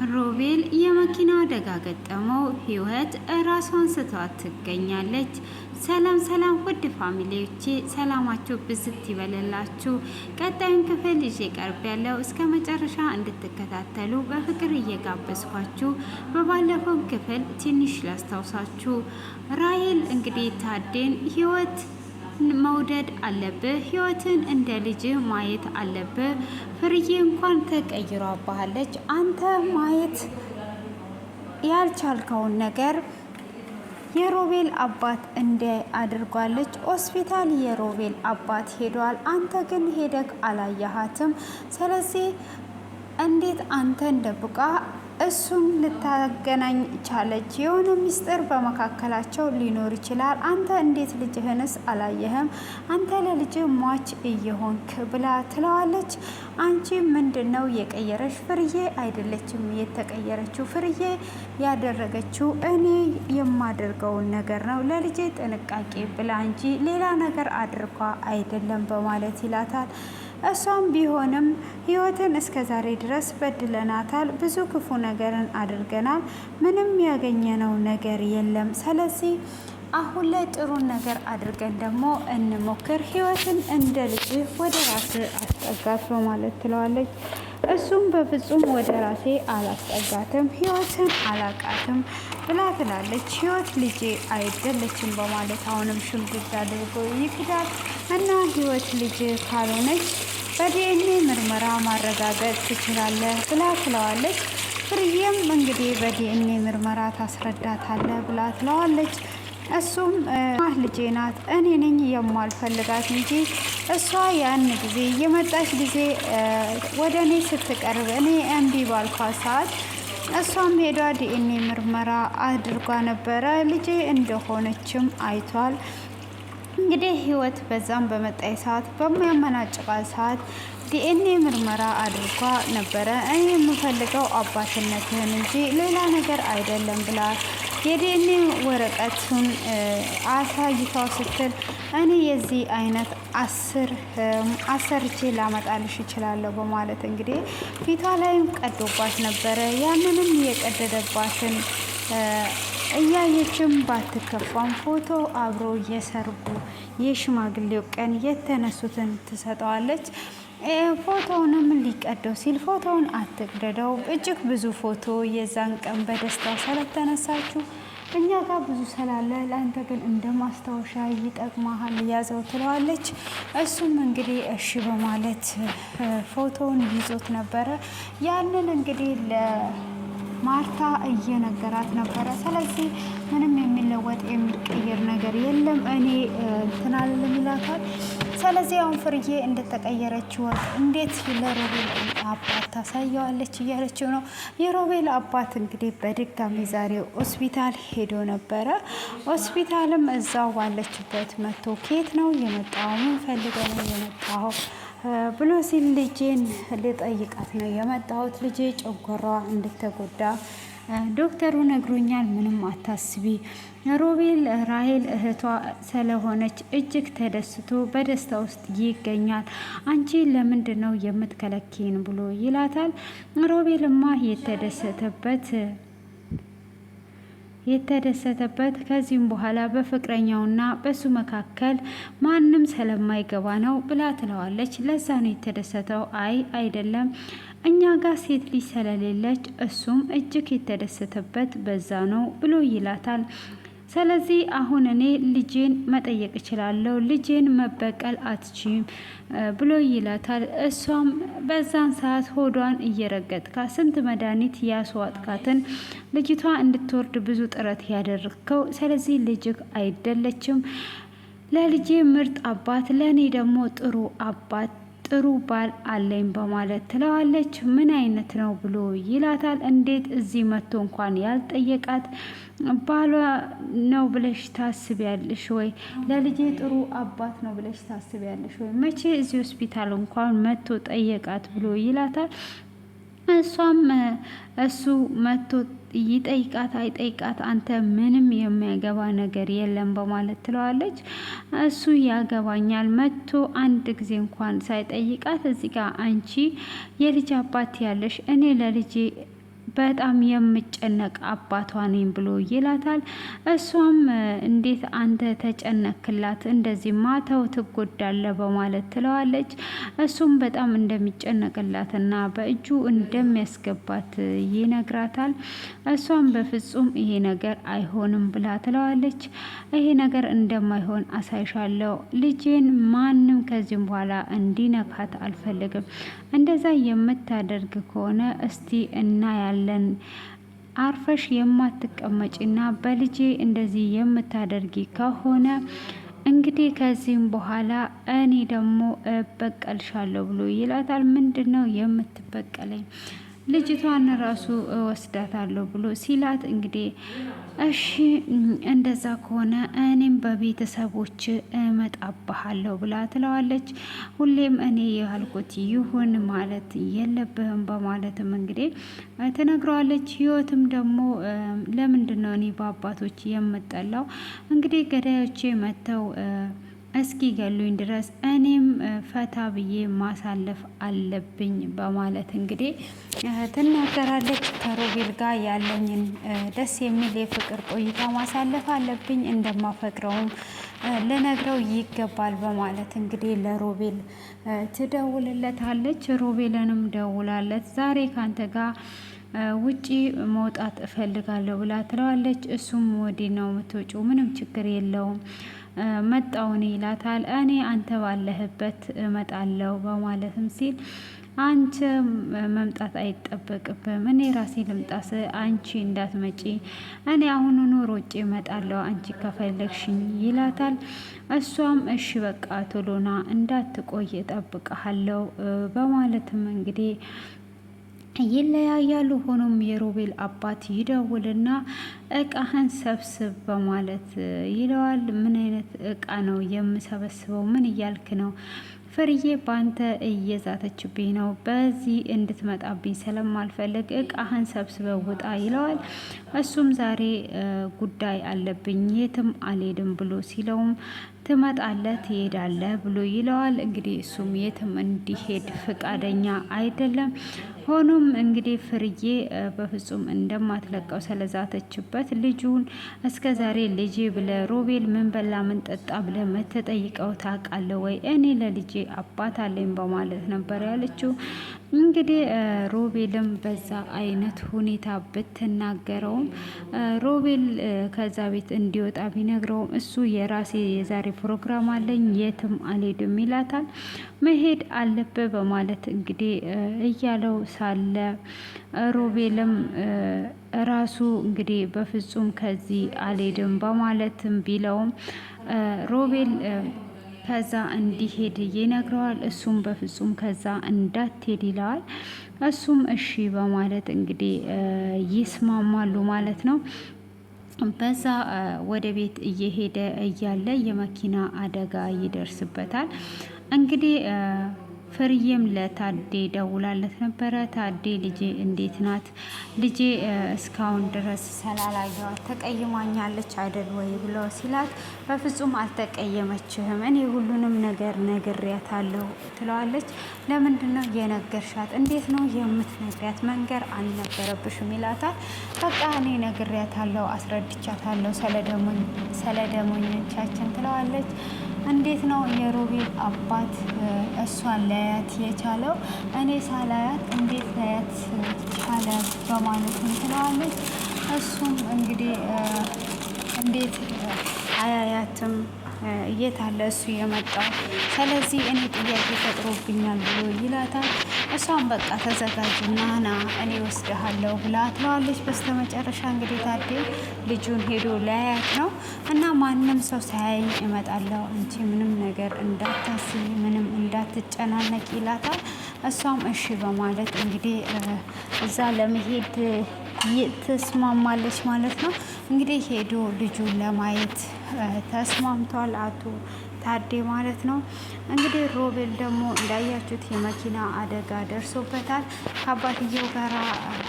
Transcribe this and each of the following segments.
ሮቤል የመኪና አደጋ ገጠመው። ህይወት ራሷን ስተዋት ትገኛለች። ሰላም ሰላም ውድ ፋሚሊዎቼ ሰላማችሁ ብዝት ይበልላችሁ። ቀጣዩን ክፍል ይዤ ቀርብ ያለው እስከ መጨረሻ እንድትከታተሉ በፍቅር እየጋበዝኳችሁ፣ በባለፈው ክፍል ትንሽ ላስታውሳችሁ። ራሄል እንግዲህ ታዴን ህይወት መውደድ አለብህ፣ ህይወትን እንደ ልጅ ማየት አለብህ። ፍርዬ እንኳን ተቀይሯባሃለች። አንተ ማየት ያልቻልከውን ነገር የሮቤል አባት እንደ አድርጓለች። ሆስፒታል የሮቤል አባት ሄዷል። አንተ ግን ሄደክ አላየሃትም። ስለዚህ እንዴት አንተን ደብቃ እሱም ልታገናኝ ቻለች? የሆነ ሚስጥር በመካከላቸው ሊኖር ይችላል። አንተ እንዴት ልጅህንስ አላየህም? አንተ ለልጅ ሟች እየሆንክ ብላ ትለዋለች። አንቺ ምንድን ነው የቀየረሽ? ፍርዬ አይደለችም የተቀየረችው። ፍርዬ ያደረገችው እኔ የማደርገውን ነገር ነው፣ ለልጄ ጥንቃቄ ብላ እንጂ ሌላ ነገር አድርጓ አይደለም በማለት ይላታል። እሷም ቢሆንም ህይወትን እስከ ዛሬ ድረስ በድለናታል፣ ብዙ ክፉ ነገርን አድርገናል፣ ምንም ያገኘነው ነገር የለም። ስለዚህ አሁን ላይ ጥሩን ነገር አድርገን ደግሞ እንሞክር፣ ህይወትን እንደ ልጅ ወደ ራስ አስጠጋት በማለት ትለዋለች። እሱም በፍጹም ወደ ራሴ አላስጠጋትም፣ ህይወትን አላቃትም ብላ ትላለች። ህይወት ልጄ አይደለችም በማለት አሁንም ሽምግል አድርጎ ይክዳል እና ህይወት ልጅ ካልሆነች በዲኤንኤ ምርመራ ማረጋገጥ ትችላለህ ብላ ትለዋለች። ፍርዬም እንግዲህ በዲኤንኤ ምርመራ ታስረዳታለህ ብላ ትለዋለች። እሱም ልጄ ናት፣ እኔ ነኝ የማልፈልጋት እንጂ እሷ ያን ጊዜ የመጣች ጊዜ ወደ እኔ ስትቀርብ እኔ እምቢ ባልኳት ሰዓት እሷም ሄዷ ዲኤንኤ ምርመራ አድርጓ ነበረ። ልጄ እንደሆነችም አይቷል። እንግዲህ ህይወት በዛም በመጣይ ሰዓት በሚያመናጭቃት ሰዓት ዲኤንኤ ምርመራ አድርጓ ነበረ። እኔ የምፈልገው አባትነትህን እንጂ ሌላ ነገር አይደለም ብላ የዲኤንኤ ወረቀቱን አሳይታው ስትል እኔ የዚህ አይነት አሰርቼ ላመጣልሽ እችላለሁ በማለት እንግዲህ ፊቷ ላይም ቀዶባት ነበረ። ያንንም የቀደደባትን እያየችም ባትከፋም ፎቶ አብሮ የሰርጉ የሽማግሌው ቀን የተነሱትን ትሰጠዋለች። ፎቶውንም ሊቀደው ሲል ፎቶውን አትቅደደው፣ እጅግ ብዙ ፎቶ የዛን ቀን በደስታ ስለተነሳችሁ እኛ ጋር ብዙ ስላለ ለአንተ ግን እንደ ማስታወሻ ይጠቅማሃል ያዘው ትለዋለች። እሱም እንግዲህ እሺ በማለት ፎቶውን ይዞት ነበረ። ያንን እንግዲህ ማርታ እየነገራት ነበረ። ስለዚህ ምንም የሚለወጥ የሚቀየር ነገር የለም እኔ እንትን አልልም ይላታል። ስለዚህ አሁን ፍርዬ እንደተቀየረችው እንዴት ለሮቤል አባት ታሳየዋለች እያለችው ነው። የሮቤል አባት እንግዲህ በድጋሚ ዛሬው ሆስፒታል ሄዶ ነበረ። ሆስፒታልም እዛው ባለችበት መጥቶ ከየት ነው የመጣው? ምን ፈልገው ነው የመጣው ብሎ ሲል ልጄን ልጠይቃት ነው የመጣሁት፣ ልጄ ጨጓራዋ እንድተጎዳ ዶክተሩ ነግሮኛል፣ ምንም አታስቢ። ሮቤል ራሄል እህቷ ስለሆነች እጅግ ተደስቶ በደስታ ውስጥ ይገኛል። አንቺ ለምንድን ነው የምትከለኪን ብሎ ይላታል። ሮቤልማ የተደሰተበት ከዚህም በኋላ በፍቅረኛውና በሱ መካከል ማንም ስለማይገባ ነው ብላ ትለዋለች። ለዛ ነው የተደሰተው? አይ አይደለም፣ እኛ ጋር ሴት ልጅ ስለሌለች እሱም እጅግ የተደሰተበት በዛ ነው ብሎ ይላታል። ስለዚህ አሁን እኔ ልጄን መጠየቅ እችላለሁ፣ ልጄን መበቀል አትችም ብሎ ይላታል። እሷም በዛን ሰዓት ሆዷን እየረገጥካት ስንት መድኃኒት ያስዋጥካትን ልጅቷ እንድትወርድ ብዙ ጥረት ያደረግከው፣ ስለዚህ ልጅክ አይደለችም፣ ለልጄ ምርጥ አባት፣ ለእኔ ደግሞ ጥሩ አባት ጥሩ ባል አለኝ በማለት ትለዋለች። ምን አይነት ነው ብሎ ይላታል። እንዴት እዚህ መጥቶ እንኳን ያልጠየቃት ባሏ ነው ብለሽ ታስቢያለሽ ወይ? ለልጄ ጥሩ አባት ነው ብለሽ ታስቢያለሽ ወይ? መቼ እዚህ ሆስፒታል እንኳን መጥቶ ጠየቃት ብሎ ይላታል። እሷም እሱ መጥቶ ይጠይቃት አይጠይቃት አንተ ምንም የሚያገባ ነገር የለም በማለት ትለዋለች። እሱ ያገባኛል፣ መጥቶ አንድ ጊዜ እንኳን ሳይጠይቃት እዚህ ጋር አንቺ የልጅ አባት ያለሽ እኔ ለልጄ በጣም የምጨነቅ አባቷ ነኝ ብሎ ይላታል። እሷም እንዴት አንተ ተጨነክላት እንደዚህ ማተው ትጎዳለ በማለት ትለዋለች። እሱም በጣም እንደሚጨነቅላትና በእጁ እንደሚያስገባት ይነግራታል። እሷም በፍጹም ይሄ ነገር አይሆንም ብላ ትለዋለች። ይሄ ነገር እንደማይሆን አሳይሻለሁ። ልጄን ማንም ከዚህም በኋላ እንዲነካት አልፈልግም። እንደዛ የምታደርግ ከሆነ እስቲ እናያለን። አርፈሽ የማትቀመጪና በልጄ እንደዚህ የምታደርጊ ከሆነ እንግዲህ ከዚህም በኋላ እኔ ደግሞ እበቀልሻለሁ ብሎ ይላታል። ምንድነው የምትበቀለኝ? ልጅቷን ራሱ እወስዳታለሁ ብሎ ሲላት እንግዲህ እሺ እንደዛ ከሆነ እኔም በቤተሰቦች እመጣብሃለሁ ብላ ትለዋለች። ሁሌም እኔ ያልኩት ይሁን ማለት የለብህም በማለትም እንግዲህ ትነግረዋለች። ህይወትም ደግሞ ለምንድን ነው እኔ በአባቶች የምጠላው? እንግዲህ ገዳዮቼ መጥተው እስኪ ገሉኝ ድረስ እኔም ፈታ ብዬ ማሳለፍ አለብኝ በማለት እንግዲህ ትናገራለች። ከሮቤል ጋር ያለኝን ደስ የሚል የፍቅር ቆይታ ማሳለፍ አለብኝ፣ እንደማፈቅረውም ልነግረው ይገባል በማለት እንግዲህ ለሮቤል ትደውልለታለች። ሮቤልንም ደውላለት ዛሬ ካንተ ጋር ውጪ መውጣት እፈልጋለሁ ብላ ትለዋለች። እሱም ወዲህ ነው የምትወጪው? ምንም ችግር የለውም መጣውን ይላታል። እኔ አንተ ባለህበት እመጣለሁ በማለትም ሲል አንቺ መምጣት አይጠበቅብም፣ እኔ ራሴ ልምጣስ አንቺ እንዳትመጪ፣ እኔ አሁኑኑ ሮጬ እመጣለሁ አንቺ ከፈለግሽኝ ይላታል። እሷም እሺ በቃ ቶሎና እንዳትቆይ እጠብቅሃለሁ በማለትም እንግዲህ ይለያያሉ። ሆኖም የሮቤል አባት ይደውልና እቃህን ሰብስብ በማለት ይለዋል። ምን አይነት እቃ ነው የምሰበስበው? ምን እያልክ ነው? ፍርዬ ባንተ እየዛተችብኝ ነው። በዚህ እንድትመጣብኝ ስለማልፈልግ እቃህን ሰብስበው ውጣ ይለዋል። እሱም ዛሬ ጉዳይ አለብኝ የትም አልሄድም ብሎ ሲለውም ትመጣለህ ትሄዳለህ ብሎ ይለዋል። እንግዲህ እሱም የትም እንዲሄድ ፍቃደኛ አይደለም። ሆኖም እንግዲህ ፍርዬ በፍጹም እንደማትለቀው ስለዛተችበት ልጁን እስከ ዛሬ ልጄ ብለ ሮቤል ምን በላ ምን ጠጣ ብለ መተጠይቀው ታውቃለህ ወይ? እኔ ለልጄ አባት አለኝ በማለት ነበር ያለችው። እንግዲህ ሮቤልም በዛ አይነት ሁኔታ ብትናገረውም ሮቤል ከዛ ቤት እንዲወጣ ቢነግረውም እሱ የራሴ የዛሬ ፕሮግራም አለኝ የትም አልሄድም ይላታል። መሄድ አለብህ በማለት እንግዲህ እያለው ሳለ ሮቤልም ራሱ እንግዲህ በፍጹም ከዚህ አልሄድም በማለትም ቢለውም ሮቤል ከዛ እንዲሄድ ይነግረዋል። እሱም በፍጹም ከዛ እንዳትሄድ ይለዋል። እሱም እሺ በማለት እንግዲህ ይስማማሉ ማለት ነው። በዛ ወደ ቤት እየሄደ እያለ የመኪና አደጋ ይደርስበታል። እንግዲህ ፍርዬም ለታዴ ደውላለት ነበረ። ታዴ ልጄ እንዴት ናት? ልጄ እስካሁን ድረስ ስላላየኋት ተቀይማኛለች አይደል ወይ ብሎ ሲላት በፍጹም አልተቀየመችህም፣ እኔ ሁሉንም ነገር ነግሬያታለሁ ትለዋለች። ለምንድን ነው የነገርሻት? እንዴት ነው የምትነግሪያት? መንገር አልነበረብሽም ይላታል። በቃ እኔ ነግሬያታለሁ፣ አስረድቻታለሁ ስለ ደሞኞቻችን ትለዋለች። እንዴት ነው የሮቤል አባት እሷን ላያት የቻለው? እኔ ሳላያት እንዴት ላያት ቻለ? በማለትም ትለዋለች። እሱም እንግዲህ እንዴት አያያትም? የት አለ እሱ የመጣው? ስለዚህ እኔ ጥያቄ ፈጥሮብኛል ብሎ ይላታል። እሷም በቃ ተዘጋጅና ና እኔ ወስደሃለሁ ብላ ትለዋለች። በስተመጨረሻ እንግዲህ ታዴ ልጁን ሄዶ ላያት ነው እና ማንም ሰው ሳያይኝ እመጣለሁ፣ አንቺ ምንም ነገር እንዳታስቢ፣ ምንም እንዳትጨናነቅ ይላታል። እሷም እሺ በማለት እንግዲህ እዛ ለመሄድ ትስማማለች ማለት ነው። እንግዲህ ሄዶ ልጁን ለማየት ተስማምቷል አቶ ታዴ ማለት ነው። እንግዲህ ሮቤል ደግሞ እንዳያችሁት የመኪና አደጋ ደርሶበታል። ከአባትየው ጋር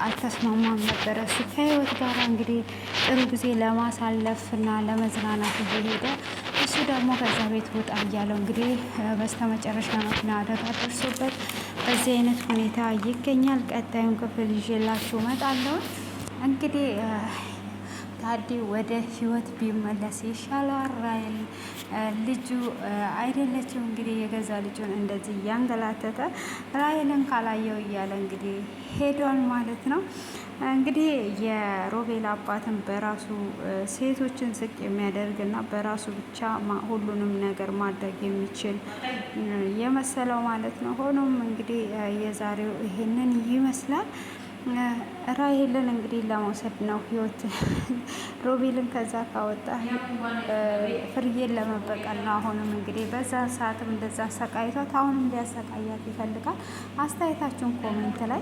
አልተስማማም ነበረ። እሱ ከህይወት ጋር እንግዲህ ጥሩ ጊዜ ለማሳለፍ እና ለመዝናናት እየሄደ እሱ ደግሞ ከዛ ቤት ወጣ እያለው እንግዲህ በስተመጨረሻ መኪና አደጋ ደርሶበት በዚህ አይነት ሁኔታ ይገኛል። ቀጣዩን ክፍል ይዤላችሁ እመጣለሁ። እንግዲህ ታዲ ወደ ህይወት ቢመለስ ይሻላል። ራሔል ልጁ አይደለችም እንግዲህ የገዛ ልጁን እንደዚህ እያንገላተተ ራሔልን ካላየው እያለ እንግዲህ ሄዷል ማለት ነው። እንግዲህ የሮቤል አባትን በራሱ ሴቶችን ዝቅ የሚያደርግና በራሱ ብቻ ሁሉንም ነገር ማድረግ የሚችል የመሰለው ማለት ነው። ሆኖም እንግዲህ የዛሬው ይሄንን ይመስላል። ራሔልን እንግዲህ ለመውሰድ ነው ህይወት ሮቤልን ከዛ ካወጣ ፍርዬን ለመበቀል ነው። አሁንም እንግዲህ በዛ ሰዓትም እንደዛ አሰቃይቷት አሁንም ሊያሰቃያት ይፈልጋል። አስተያየታችሁን ኮሜንት ላይ